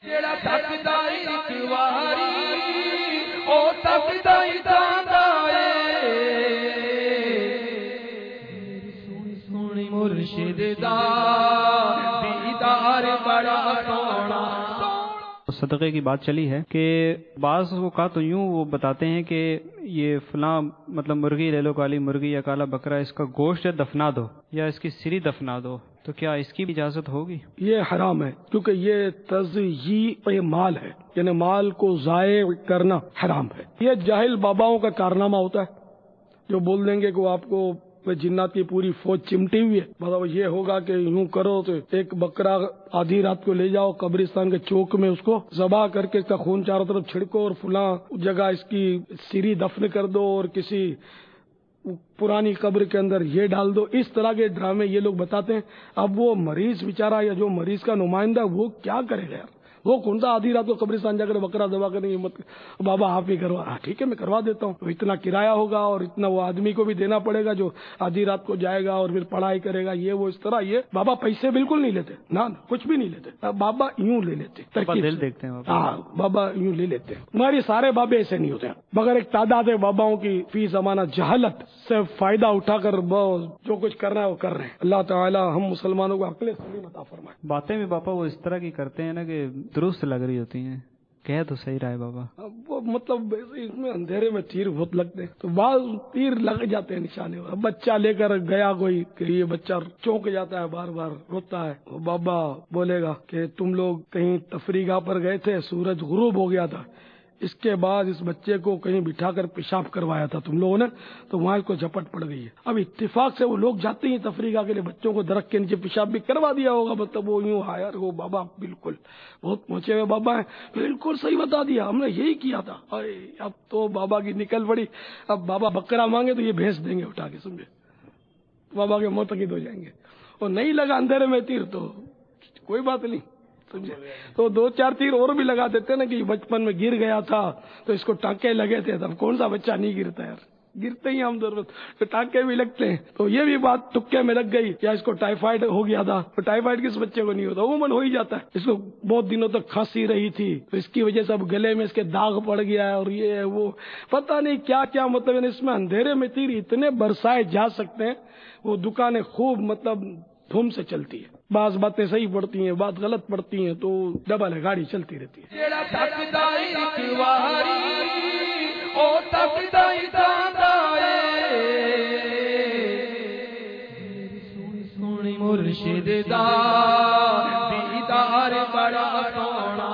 جڑا تکدا ایک واری او تکدا ہی جاندا اے سونی مرشد دا دیدار بڑا سونا۔ صدقے کی بات چلی ہے کہ بعض اوقات تو یوں وہ بتاتے ہیں کہ یہ فلاں مطلب مرغی لے لو، کالی مرغی یا کالا بکرا، اس کا گوشت دفنا دو یا اس کی سری دفنا دو، تو کیا اس کی بھی اجازت ہوگی؟ یہ حرام ہے، کیونکہ یہ تضییع مال ہے، یعنی مال کو ضائع کرنا حرام ہے۔ یہ جاہل باباؤں کا کارنامہ ہوتا ہے جو بول دیں گے کہ وہ آپ کو جنات کی پوری فوج چمٹی ہوئی ہے، مطلب یہ ہوگا کہ یوں کرو تو ایک بکرا آدھی رات کو لے جاؤ قبرستان کے چوک میں، اس کو ذبح کر کے اس کا خون چاروں طرف چھڑکو اور فلاں جگہ اس کی سری دفن کر دو اور کسی پرانی قبر کے اندر یہ ڈال دو۔ اس طرح کے ڈرامے یہ لوگ بتاتے ہیں۔ اب وہ مریض بیچارہ یا جو مریض کا نمائندہ وہ کیا کرے گا؟ وہ کون سا آدھی رات کو قبرستان جا کر بکرا ذبح کرنے کی ہمت؟ بابا آپ ہی کروا، ٹھیک ہے میں کروا دیتا ہوں، اتنا کرایہ ہوگا اور اتنا وہ آدمی کو بھی دینا پڑے گا جو آدھی رات کو جائے گا اور پھر پڑھائی کرے گا، یہ وہ اس طرح۔ یہ بابا پیسے بالکل نہیں لیتے، نہ کچھ بھی نہیں لیتے، بابا یوں لے لیتے، دل دیکھتے ہیں۔ ہاں بابا یوں لے لیتے ہیں۔ ہمارے سارے بابے ایسے نہیں ہوتے ہیں، مگر ایک تعداد ہے باباؤں کی فی زمانہ جہالت سے فائدہ اٹھا کر جو کچھ کرنا ہے وہ کر رہے ہیں۔ اللہ تعالی ہم مسلمانوں کو عقل سلیم عطا فرمائے۔ باتیں بھی بابا وہ اس طرح کی کرتے ہیں نا کہ درست لگ رہی ہوتی ہیں، کہہ تو صحیح رہا ہے بابا، وہ مطلب اس میں اندھیرے میں تیر بہت لگتے ہیں، تو بعض تیر لگ جاتے ہیں نشانے پر۔ بچہ لے کر گیا کوئی کہ یہ بچہ چونک جاتا ہے، بار بار روتا ہے، بابا بولے گا کہ تم لوگ کہیں تفریح گاہ پر گئے تھے، سورج غروب ہو گیا تھا، اس کے بعد اس بچے کو کہیں بٹھا کر پیشاب کروایا تھا تم لوگوں نے، تو وہاں اس کو جھپٹ پڑ گئی ہے۔ اب اتفاق سے وہ لوگ جاتے ہیں تفریح گاہ کے لیے، بچوں کو درخت کے نیچے پیشاب بھی کروا دیا ہوگا، مطلب وہ یوں یار وہ بابا بالکل بہت پہنچے ہوئے بابا ہیں، بالکل صحیح بتا دیا، ہم نے یہی کیا تھا۔ ارے اب تو بابا کی نکل پڑی، اب بابا بکرا مانگے تو یہ بھینس دیں گے اٹھا کے، سمجھے، بابا کے معتقد ہو جائیں گے۔ اور نہیں لگا اندھیرے میں تیر تو کوئی بات نہیں، تو دو چار تیر اور بھی لگا دیتے نا کہ بچپن میں گر گیا تھا تو اس کو ٹانکے لگے تھے، تب کون سا بچہ نہیں گرتا یار، گرتے ہی ہم ضرورت تو ٹانکے بھی لگتے ہیں۔ تو یہ بھی بات تکے میں لگ گئی، یا اس کو ٹائیفائڈ ہو گیا تھا، تو ٹائیفائڈ کس بچے کو نہیں ہوتا، عموماً ہو ہی جاتا ہے۔ اس کو بہت دنوں تک کھانسی رہی تھی تو اس کی وجہ سے اب گلے میں اس کے داغ پڑ گیا ہے، اور یہ وہ پتہ نہیں کیا کیا، مطلب اس میں اندھیرے میں تیر اتنے برسائے جا سکتے ہیں۔ وہ دکانیں خوب مطلب دھوم سے چلتی ہے، بعض باتیں صحیح پڑتی ہیں، بعض غلط پڑتی ہیں، تو ڈبل ہے، گاڑی چلتی رہتی ہے۔ جڑا تکدا ایک واری او تکدا ہی جاندا اے سونی مرشد دا دیدار بڑا سونا۔